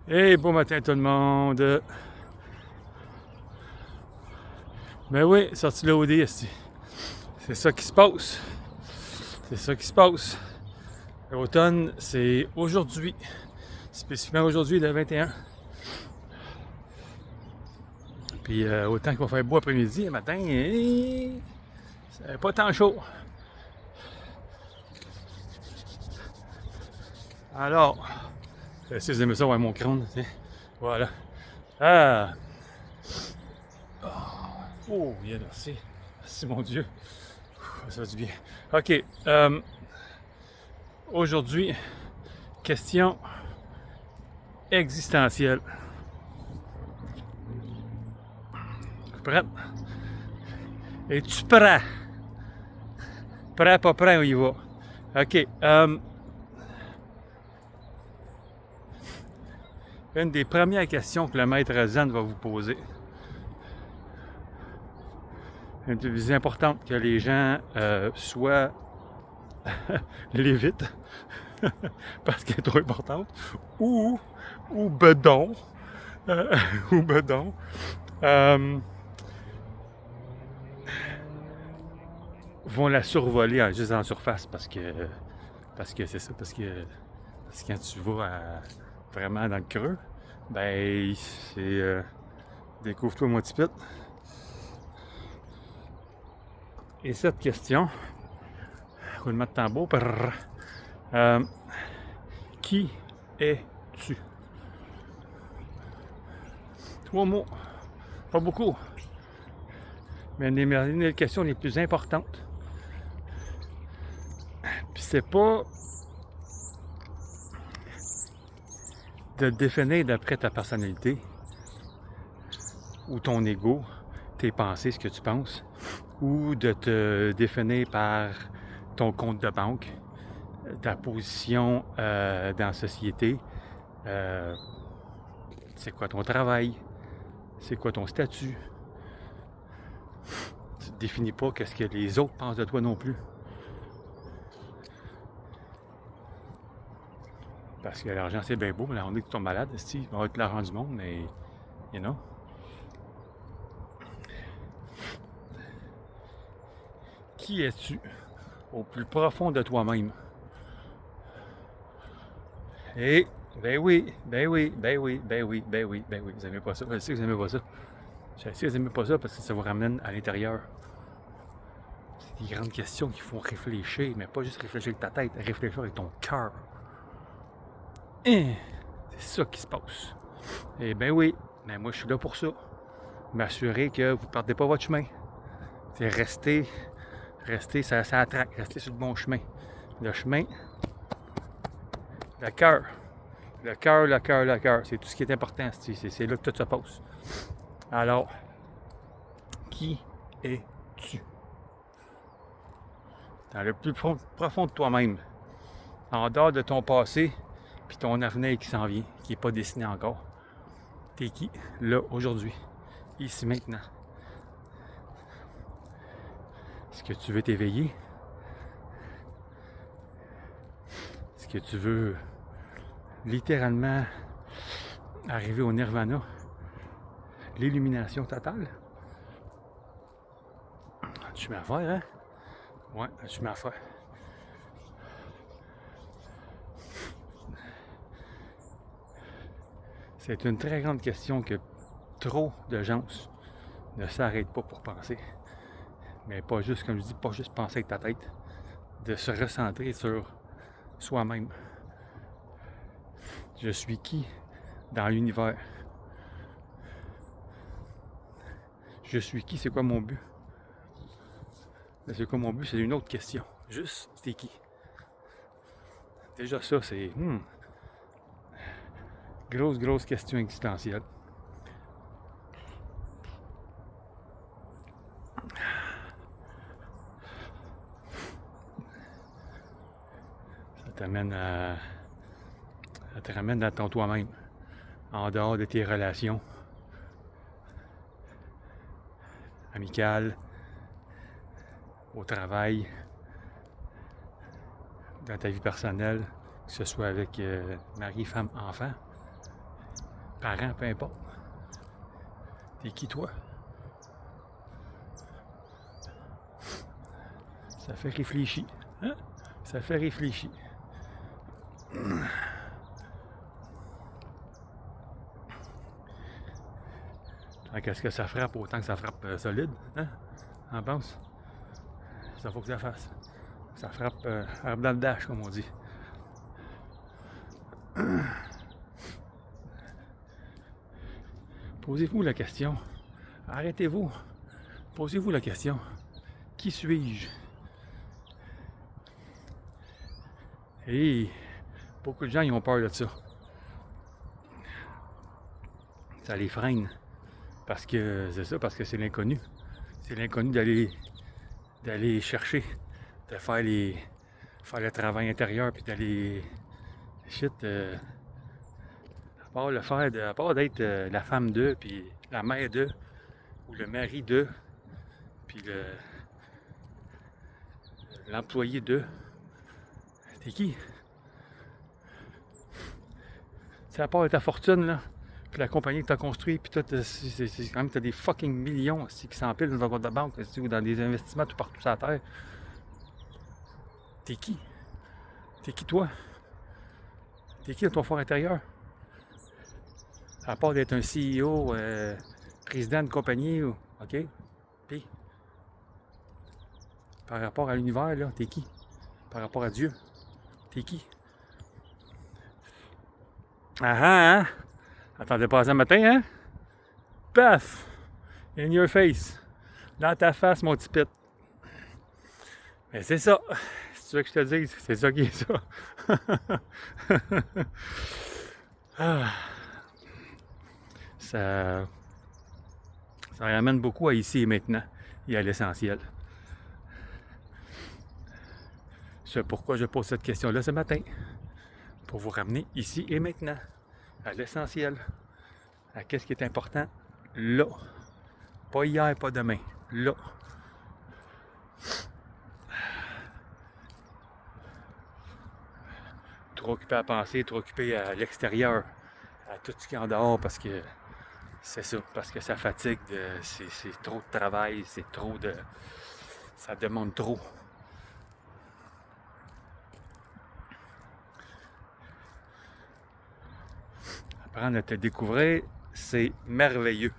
Hey, bon matin tout le monde! Ben oui, sorti de l'OD, c'est ça qui se passe. C'est ça qui se passe. L'automne, c'est aujourd'hui. Spécifiquement aujourd'hui, le 21. Puis autant qu'il va faire beau après-midi, le matin, c'est pas tant chaud. Alors, si vous aimez ça, ouais, mon crâne, voilà. Ah! Oh, bien, merci. Merci, mon Dieu. Ça va du bien. OK. Aujourd'hui, question existentielle. Prête? Es-tu prêt? Prêt, pas prêt, on y va. OK. Une des premières questions que le maître Zen va vous poser. Une des plus importantes que les gens soient l'évitent parce qu'elle est trop importante ou bedon ou bedon vont la survoler juste en surface parce que c'est ça, parce que quand tu vas vraiment dans le creux, ben c'est découvre-toi mon petit pit. Et cette question, roulement de tambour, qui es-tu? 3 mots, pas beaucoup, mais une des questions les plus importantes. Puis c'est pas de te définir d'après ta personnalité ou ton ego, tes pensées, ce que tu penses, ou de te définir par ton compte de banque, ta position dans la société, c'est quoi ton travail, c'est quoi ton statut. Tu ne définis pas ce que les autres pensent de toi non plus. Parce que l'argent, c'est bien beau, mais là, on est que tu tombes malade, il va avoir tout l'argent du monde, mais, you know. Qui es-tu au plus profond de toi-même? Et, ben oui, vous aimez pas ça, je sais que vous aimez pas ça. Je sais que vous aimez pas ça parce que ça vous ramène à l'intérieur. C'est des grandes questions qui font réfléchir, mais pas juste réfléchir avec ta tête, réfléchir avec ton cœur. C'est ça qui se passe. Et ben oui, mais moi je suis là pour ça. M'assurer que vous ne perdez pas votre chemin. C'est rester ça attraque, rester sur le bon chemin. Le chemin, le cœur. Le cœur. C'est tout ce qui est important. C'est là que tout se passe. Alors, qui es-tu? Dans le plus profond de toi-même. En dehors de ton passé, puis ton avenir qui s'en vient, qui n'est pas dessiné encore. T'es qui? Là, aujourd'hui. Ici, maintenant. Est-ce que tu veux t'éveiller? Est-ce que tu veux littéralement arriver au nirvana? L'illumination totale? Tu m'as à faire, hein? Ouais, tu m'as à faire. C'est une très grande question que trop de gens ne s'arrêtent pas pour penser. Mais pas juste, comme je dis, pas juste penser avec ta tête. De se recentrer sur soi-même. Je suis qui dans l'univers? Je suis qui? C'est quoi mon but? C'est quoi mon but? C'est une autre question. Juste, c'est qui? Déjà ça, c'est grosse question existentielle. Ça te ramène dans ton toi-même, en dehors de tes relations amicales, au travail, dans ta vie personnelle, que ce soit avec mari, femme, enfant. parent, peu importe. T'es qui toi? Ça fait réfléchir. Hein? Ça fait réfléchir. Qu'est-ce que ça frappe autant que ça frappe solide? Hein? En pense? Ça faut que ça fasse. Ça frappe arbre dans le dash, comme on dit. Posez-vous la question. Arrêtez-vous. Posez-vous la question. Qui suis-je? Et beaucoup de gens ils ont peur de ça. Ça les freine. Parce que c'est ça, parce que c'est l'inconnu. C'est l'inconnu d'aller chercher, de faire le travail intérieur, puis d'aller à part d'être la femme d'eux, puis la mère d'eux, ou le mari d'eux, puis l'employé d'eux. T'es qui? C'est à part de ta fortune, là, puis la compagnie que t'as construite, puis toi, c'est quand même, t'as des fucking millions aussi, qui s'empilent dans ton compte de banque, ou dans des investissements tout partout sur la terre. T'es qui? T'es qui, toi? T'es qui dans ton fort intérieur? À part d'être un CEO, président de compagnie, OK? Puis, par rapport à l'univers, là, t'es qui? Par rapport à Dieu, t'es qui? Ah ah, hein? Attendez pas ça matin, hein? Paf! In your face. Dans ta face, mon petit pit. Mais c'est ça. Si tu veux que je te dise, c'est ça qui est ça. Ah. Ça ramène beaucoup à ici et maintenant et à l'essentiel. C'est pourquoi je pose cette question-là ce matin. Pour vous ramener ici et maintenant à l'essentiel. À qu'est-ce qui est important là. Pas hier, pas demain. Là. Trop occupé à penser, trop occupé à l'extérieur, à tout ce qui est en dehors parce que c'est ça, parce que ça fatigue, c'est trop de travail, c'est trop de. Ça demande trop. Apprendre à te découvrir, c'est merveilleux.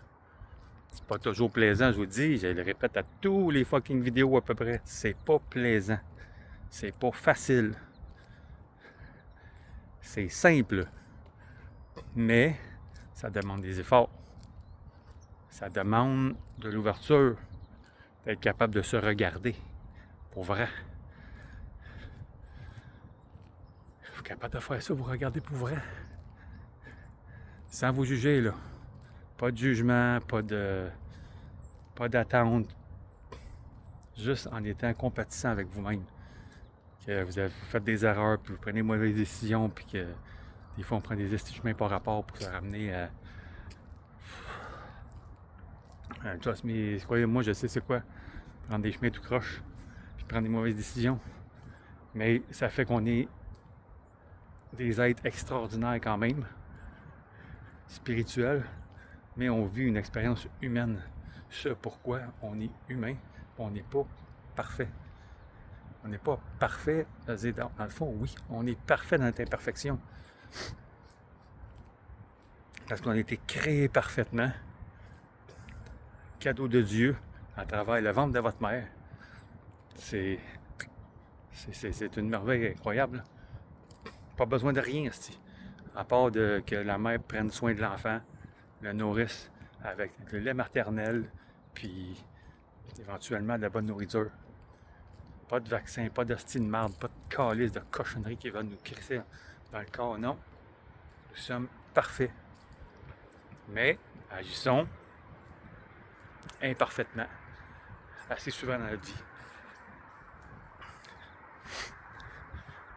C'est pas toujours plaisant, je vous le dis, je le répète à tous les fucking vidéos à peu près. C'est pas plaisant. C'est pas facile. C'est simple. Mais ça demande des efforts. Ça demande de l'ouverture, d'être capable de se regarder. Pour vrai. Vous êtes capable de faire ça, vous regardez pour vrai. Sans vous juger, là. Pas de jugement, pas d'attente. Juste en étant compatissant avec vous-même. Que vous faites des erreurs, puis vous prenez de mauvaises décisions, puis que des fois on prend des chemins par rapport pour se ramener à. Trust me, croyez-moi, je sais c'est quoi. Prendre des chemins tout croche, puis prendre des mauvaises décisions. Mais ça fait qu'on est des êtres extraordinaires quand même, spirituels, mais on vit une expérience humaine. Ce pourquoi on est humain, on n'est pas parfait. On n'est pas parfait, dans le fond, oui, on est parfait dans notre imperfection. Parce qu'on a été créé parfaitement, cadeau de Dieu, à travers le ventre de votre mère. C'est une merveille incroyable. Pas besoin de rien, à part que la mère prenne soin de l'enfant, le nourrisse avec le lait maternel, puis éventuellement de la bonne nourriture. Pas de vaccin, pas d'hostie de marde, pas de calice de cochonnerie qui va nous crisser dans le corps, non. Nous sommes parfaits. Mais agissons imparfaitement, assez souvent dans notre vie.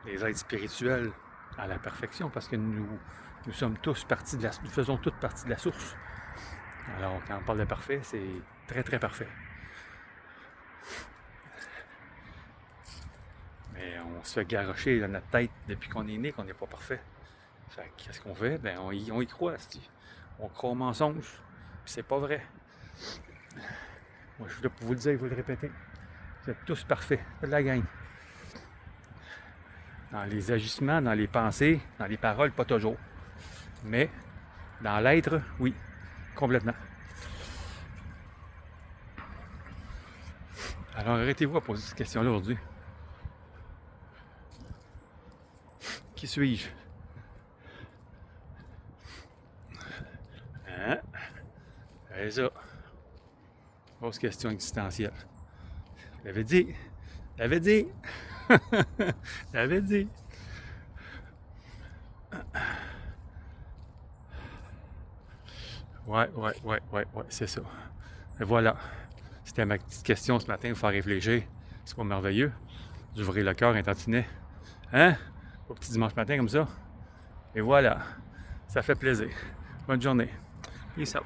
Les êtres spirituels à la perfection, parce que nous sommes tous partie de nous faisons toutes partie de la source. Alors, quand on parle de parfait, c'est très, très parfait. Mais on se fait garrocher dans notre tête depuis qu'on est né qu'on n'est pas parfait. Fait que, qu'est-ce qu'on fait? Ben, on y croit, c'ti. On croit au mensonge. Puis c'est pas vrai. Moi, je suis là pour vous le dire, vous le répéter. Vous êtes tous parfaits. Faites de la gang. Dans les agissements, dans les pensées, dans les paroles, pas toujours. Mais dans l'être, oui, complètement. Alors arrêtez-vous à poser cette question-là aujourd'hui. Qui suis-je? Hein? C'est ça. Grosse question existentielle. J'avais dit. J'avais dit. J'avais dit. Ouais, c'est ça. Et voilà. C'était ma petite question ce matin, vous faire réfléchir. C'est pas merveilleux? D'ouvrir le cœur un tantinet. Hein? Au petit dimanche matin comme ça. Et voilà. Ça fait plaisir. Bonne journée. Peace out.